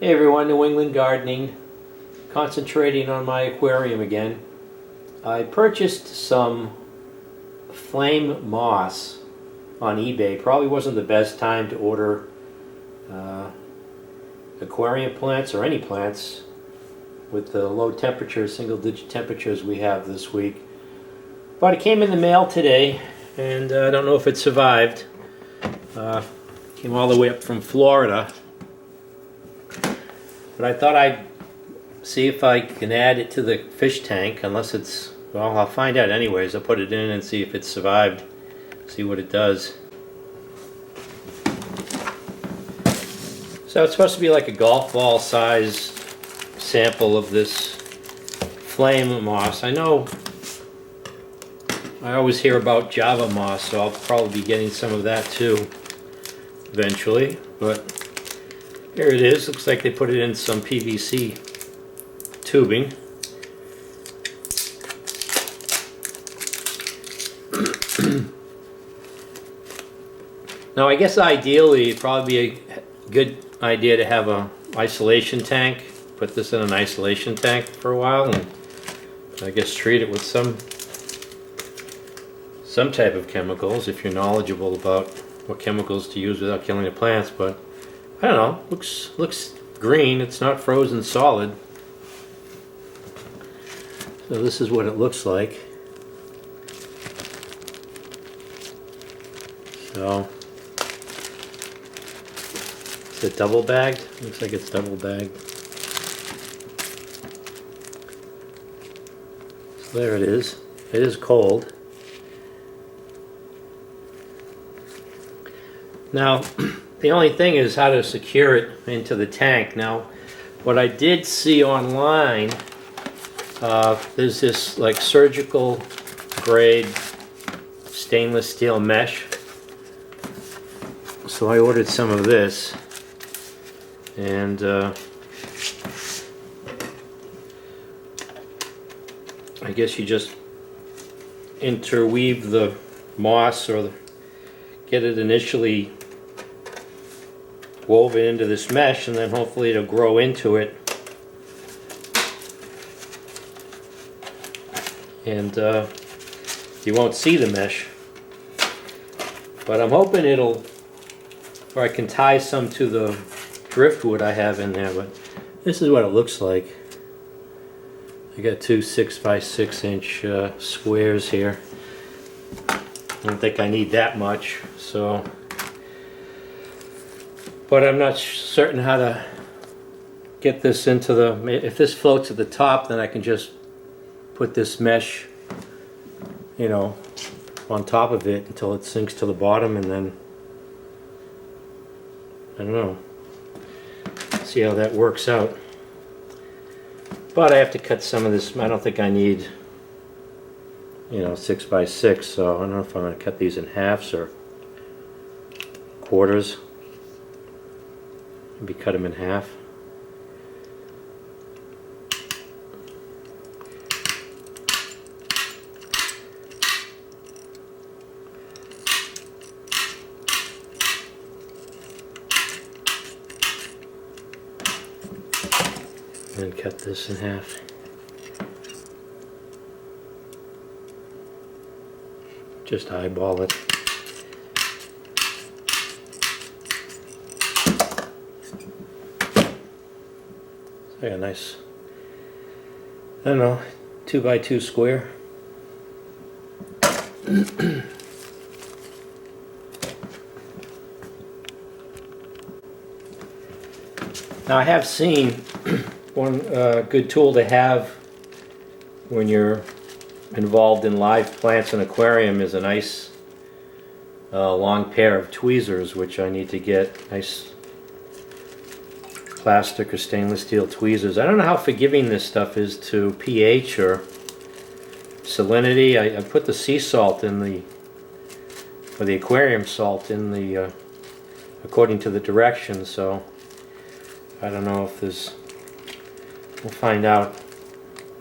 Hey everyone, New England Gardening, concentrating on my aquarium again. I purchased some flame moss on eBay. Probably wasn't the best time to order aquarium plants or any plants with the low temperature, single digit temperatures we have this week. But it came in the mail today, and I don't know if it survived. Came all the way up from Florida. But I thought I'd see if I can add it to the fish tank, unless it's, well, I'll find out anyways. I'll put it in and see if it survived, see what it does. So it's supposed to be like a golf ball size sample of this flame moss. I know I always hear about Java moss, so I'll probably be getting some of that too eventually, but here it is. Looks like they put it in some PVC tubing. Now I guess ideally it'd probably be a good idea to have an isolation tank. Put this in an isolation tank for a while and I guess treat it with some type of chemicals if you're knowledgeable about what chemicals to use without killing the plants, but I don't know, looks green. It's not frozen solid. So this is what it looks like. So is it double bagged? Looks like it's double bagged. So there it is. It is cold. Now the only thing is how to secure it into the tank. Now, what I did see online, there's this like surgical grade stainless steel mesh. So I ordered some of this, and I guess you just interweave the moss or get it initially woven into this mesh, and then hopefully it'll grow into it, and you won't see the mesh. But I'm hoping it'll, or I can tie some to the driftwood I have in there. But this is what it looks like. I got two 6 by 6 inch squares here. I don't think I need that much, so. But I'm not certain how to get this into the, if this floats at the top, then I can just put this mesh, you know, on top of it until it sinks to the bottom, and then, I don't know, see how that works out. But I have to cut some of this. I don't think I need, you know, 6 by 6, so I don't know if I'm going to cut these in halves or quarters. Maybe cut them in half. And cut this in half. Just eyeball it. So yeah, nice, I don't know, 2 by 2 square. Now I have seen one good tool to have when you're involved in live plants and aquarium is a nice long pair of tweezers, which I need to get. Nice plastic or stainless steel tweezers. I don't know how forgiving this stuff is to pH or salinity. I put the sea salt in the, or the aquarium salt in the, according to the directions, so I don't know if there's, we'll find out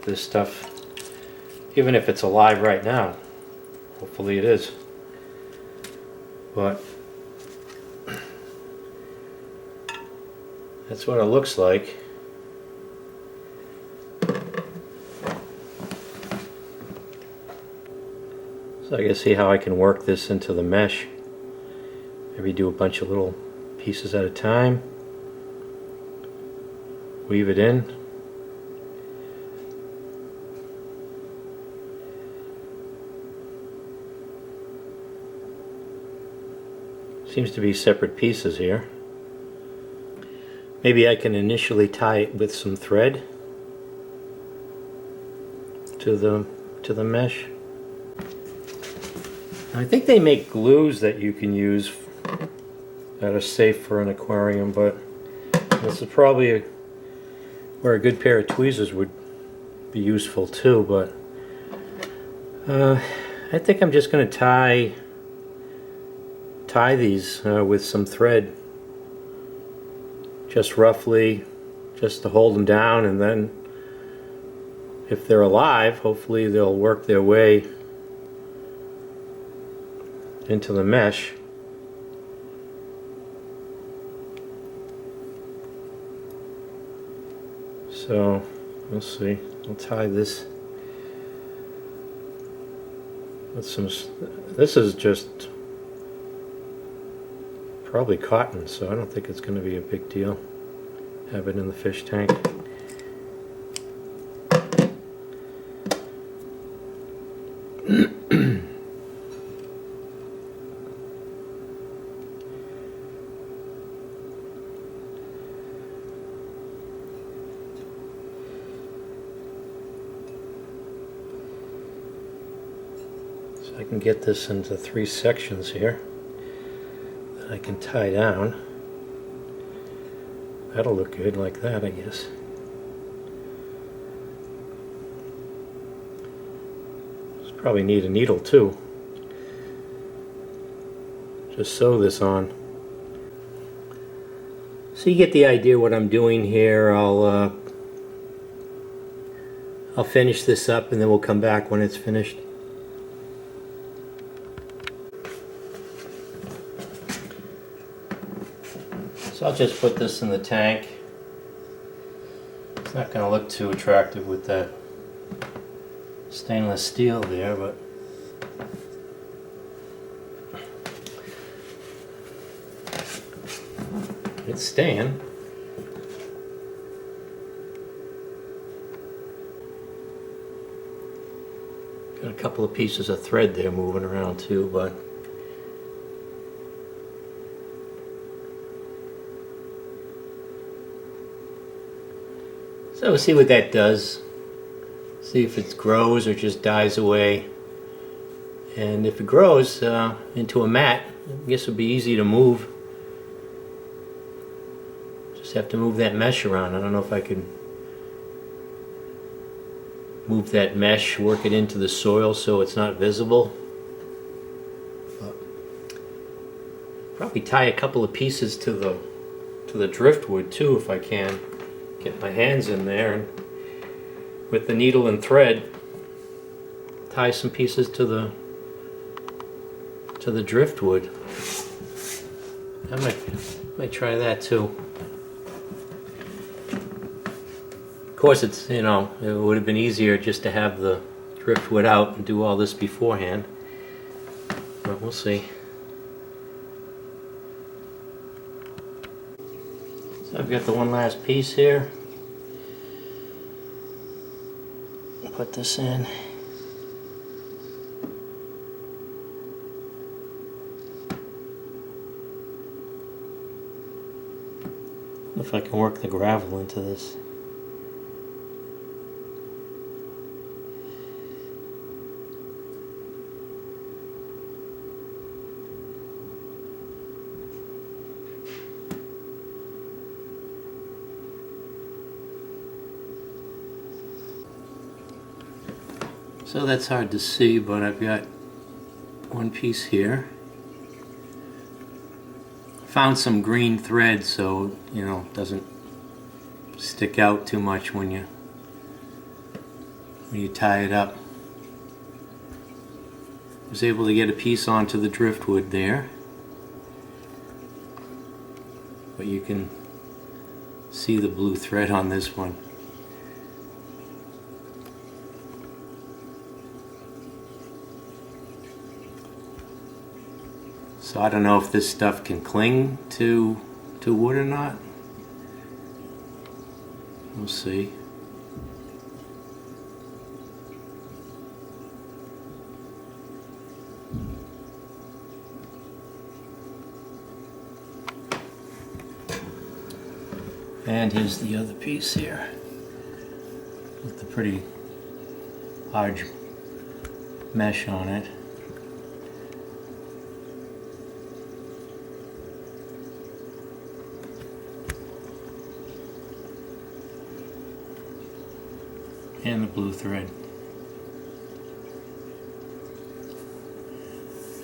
this stuff, even if it's alive right now. Hopefully it is. But That's what it looks like. So I can see how I can work this into the mesh. Maybe do a bunch of little pieces at a time. Weave it in. Seems to be separate pieces here. Maybe I can initially tie it with some thread to the mesh. I think they make glues that you can use that are safe for an aquarium, but this is probably where a good pair of tweezers would be useful too. But I think I'm just going to tie these with some thread, just roughly, just to hold them down, and then if they're alive, hopefully they'll work their way into the mesh. So we'll see. I'll tie this with some. This is just probably cotton, so I don't think it's going to be a big deal. Have it in the fish tank. So I can get this into 3 sections here that I can tie down. That'll look good like that, I guess. Probably need a needle too. Just sew this on. So you get the idea what I'm doing here. I'll finish this up and then we'll come back when it's finished. So I'll just put this in the tank. It's not going to look too attractive with that stainless steel there, but it's staying. Got a couple of pieces of thread there moving around too, but so we'll see what that does. See if it grows or just dies away. And if it grows into a mat, I guess it'll be easy to move. Just have to move that mesh around. I don't know if I can move that mesh, work it into the soil so it's not visible. But probably tie a couple of pieces to the driftwood too if I can. Get my hands in there and with the needle and thread tie some pieces to the driftwood. I might try that too. Of course, it's, you know, it would have been easier just to have the driftwood out and do all this beforehand, but we'll see. So I've got the one last piece here. Put this in. If I can work the gravel into this. So that's hard to see, but I've got one piece here. Found some green thread so, you know, it doesn't stick out too much when you tie it up. Was able to get a piece onto the driftwood there. But you can See the blue thread on this one. So I don't know if this stuff can cling to wood or not. We'll see. And here's the other piece here with the pretty large mesh on it. And the blue thread.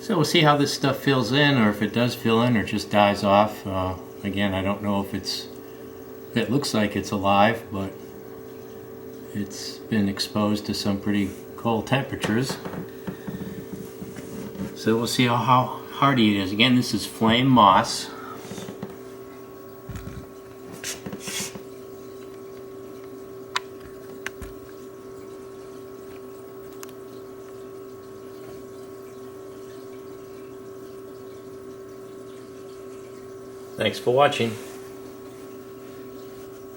So we'll see how this stuff fills in, or if it does fill in or just dies off. Again, I don't know if it looks like it's alive, but it's been exposed to some pretty cold temperatures. So we'll see how hardy it is. Again, this is flame moss. Thanks for watching.